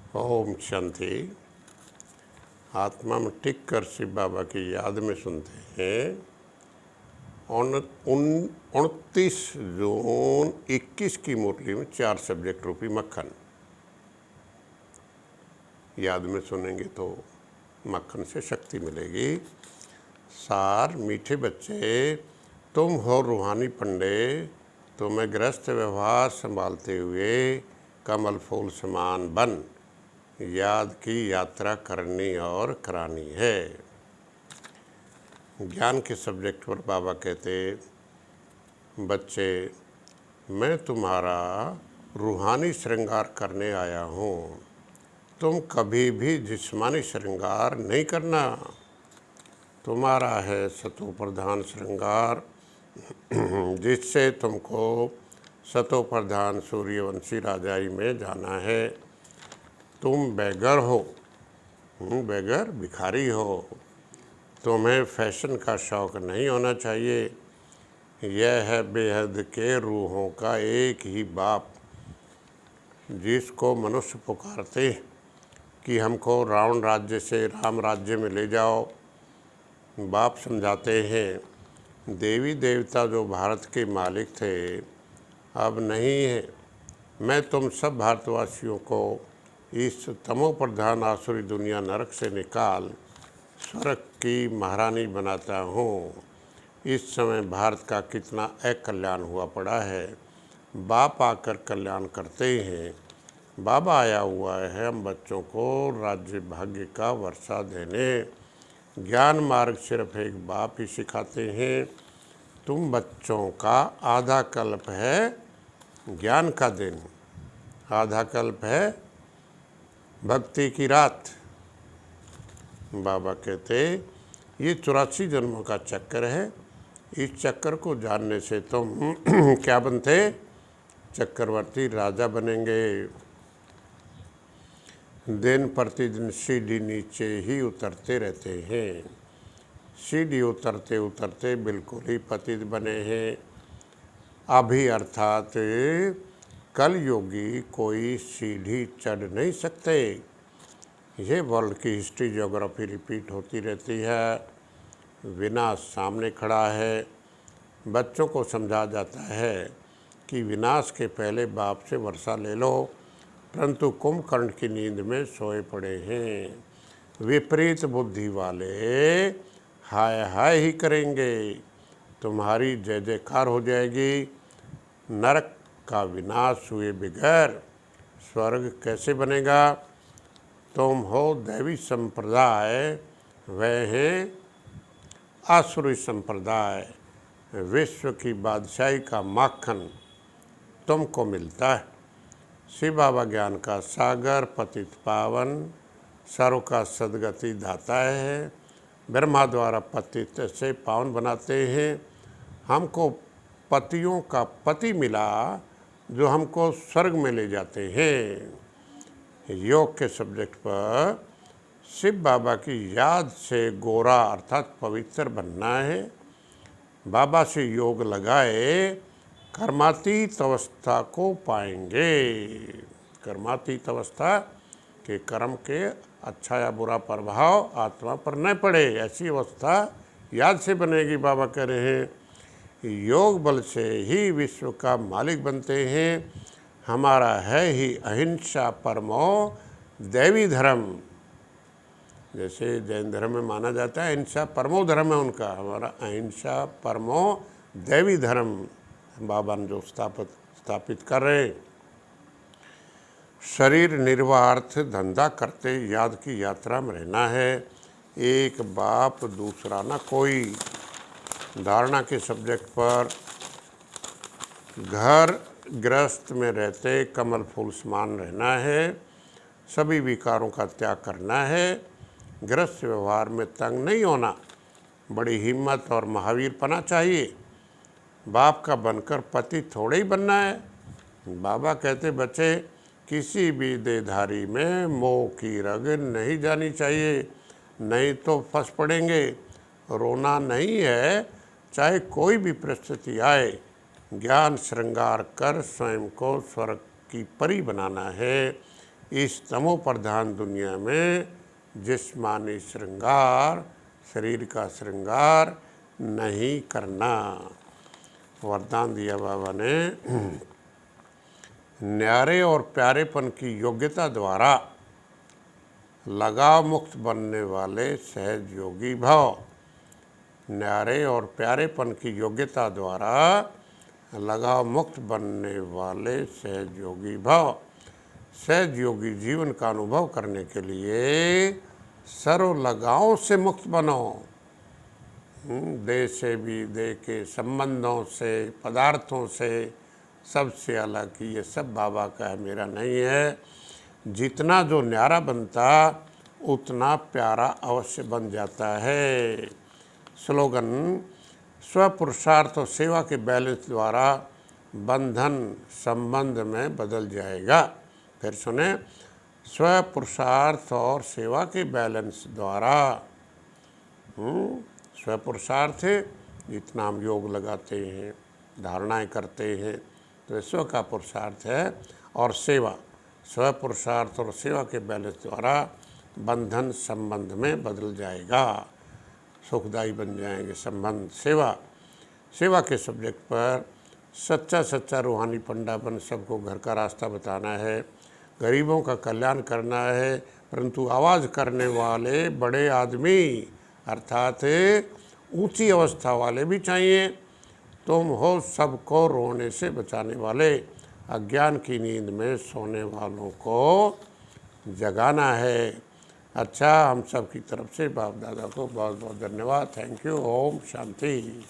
ओम शांति। आत्मा में टिक कर शिव बाबा की याद में सुनते हैं 29 जून 21 की मुरली में 4 सब्जेक्ट रूपी मक्खन। याद में सुनेंगे तो मक्खन से शक्ति मिलेगी। सार मीठे बच्चे, तुम हो रूहानी पंडे, तुम्हें गृहस्थ व्यवहार संभालते हुए कमल फूल समान बन याद की यात्रा करनी और करानी है। ज्ञान के सब्जेक्ट पर बाबा कहते, बच्चे मैं तुम्हारा रूहानी श्रृंगार करने आया हूँ। तुम कभी भी जिस्मानी श्रृंगार नहीं करना। तुम्हारा है सतो प्रधान श्रृंगार, जिससे तुमको सतो प्रधान सूर्यवंशी राजाई में जाना है। तुम बेगर हो, बेगर भिखारी हो। तुम्हें फैशन का शौक़ नहीं होना चाहिए। यह है बेहद के रूहों का एक ही बाप, जिसको मनुष्य पुकारते कि हमको रावण राज्य से राम राज्य में ले जाओ। बाप समझाते हैं देवी देवता जो भारत के मालिक थे अब नहीं है। मैं तुम सब भारतवासियों को इस तमो प्रधान आसुरी दुनिया नरक से निकाल स्वर्ग की महारानी बनाता हूँ। इस समय भारत का कितना अकल्याण हुआ पड़ा है। बाप आकर कल्याण करते हैं। बाबा आया हुआ है हम बच्चों को राज्य भाग्य का वर्षा देने। ज्ञान मार्ग सिर्फ एक बाप ही सिखाते हैं। तुम बच्चों का आधा कल्प है ज्ञान का दिन, आधा कल्प है भक्ति की रात। बाबा कहते ये 84 जन्मों का चक्कर है। इस चक्कर को जानने से तुम क्या बनते? चक्रवर्ती राजा बनेंगे। दिन प्रतिदिन सीढ़ी नीचे ही उतरते रहते हैं। सीढ़ी उतरते उतरते बिल्कुल ही पतित बने हैं। अभी अर्थात कल योगी कोई सीढ़ी चढ़ नहीं सकते। ये वर्ल्ड की हिस्ट्री ज्योग्राफी रिपीट होती रहती है। विनाश सामने खड़ा है। बच्चों को समझा जाता है कि विनाश के पहले बाप से वर्षा ले लो, परंतु कुंभकर्ण की नींद में सोए पड़े हैं। विपरीत बुद्धि वाले हाय हाय ही करेंगे। तुम्हारी जय जयकार हो जाएगी। नरक का विनाश हुए बगैर स्वर्ग कैसे बनेगा? तुम हो दैवी संप्रदाय, वह है आसुरी संप्रदाय। विश्व की बादशाही का माखन तुमको मिलता है। शिव बाबा ज्ञान का सागर, पतित पावन, सर्व का सदगति दाता है। ब्रह्मा द्वारा पतित से पावन बनाते हैं। हमको पतियों का पति मिला जो हमको स्वर्ग में ले जाते हैं। योग के सब्जेक्ट पर शिव बाबा की याद से गोरा अर्थात पवित्र बनना है। बाबा से योग लगाए कर्मातीत अवस्था को पाएंगे। कर्मातीत अवस्था के कर्म के अच्छा या बुरा प्रभाव आत्मा पर न पड़े, ऐसी अवस्था याद से बनेगी। बाबा कह रहे हैं योग बल से ही विश्व का मालिक बनते हैं। हमारा है ही अहिंसा परमो दैवी धर्म। जैसे जैन धर्म में माना जाता है अहिंसा परमो धर्म है उनका, हमारा अहिंसा परमो दैवी धर्म बाबा ने जो स्थापित कर रहे। शरीर निर्वाहार्थ धंधा करते याद की यात्रा में रहना है। एक बाप दूसरा ना कोई। धारणा के सब्जेक्ट पर घर गृहस्थ में रहते कमल फूल समान रहना है। सभी विकारों का त्याग करना है। गृहस्थ व्यवहार में तंग नहीं होना। बड़ी हिम्मत और महावीर पना चाहिए। बाप का बनकर पति थोड़े ही बनना है। बाबा कहते बच्चे किसी भी देहधारी में मोह की रग नहीं जानी चाहिए, नहीं तो फंस पड़ेंगे। रोना नहीं है, चाहे कोई भी परिस्थिति आए। ज्ञान श्रृंगार कर स्वयं को स्वर्ग की परी बनाना है। इस तमो प्रधान दुनिया में जिस्मानी श्रृंगार, शरीर का श्रृंगार नहीं करना। वरदान दिया बाबा ने, न्यारे और प्यारेपन की योग्यता द्वारा लगाव मुक्त बनने वाले सहज योगी भव। न्यारे और प्यारेपन की योग्यता द्वारा लगाव मुक्त बनने वाले सहज योगी भव। सहज योगी जीवन का अनुभव करने के लिए सर्व लगाव से मुक्त बनो। देह से भी, देह के संबंधों से, पदार्थों से, सबसे अलग कि ये सब बाबा का है, मेरा नहीं है। जितना जो न्यारा बनता उतना प्यारा अवश्य बन जाता है। स्लोगन, स्वपुरुषार्थ और सेवा के बैलेंस द्वारा बंधन संबंध में बदल जाएगा। फिर सुने, स्वपुरुषार्थ और सेवा के बैलेंस द्वारा, स्वपुरुषार्थ जितना हम योग लगाते हैं, धारणाएं करते हैं, तो स्व का पुरुषार्थ है, और सेवा, स्वपुरुषार्थ और सेवा के बैलेंस द्वारा बंधन संबंध में बदल जाएगा, सुखदायी बन जाएंगे संबंध। सेवा के सब्जेक्ट पर सच्चा रूहानी पंडा बन सबको घर का रास्ता बताना है, गरीबों का कल्याण करना है, परंतु आवाज़ करने वाले बड़े आदमी अर्थात ऊंची अवस्था वाले भी चाहिए। तुम हो सबको रोने से बचाने वाले, अज्ञान की नींद में सोने वालों को जगाना है। अच्छा, हम सब की तरफ से बाप दादा को बहुत बहुत धन्यवाद। Thank you. ओम शांति।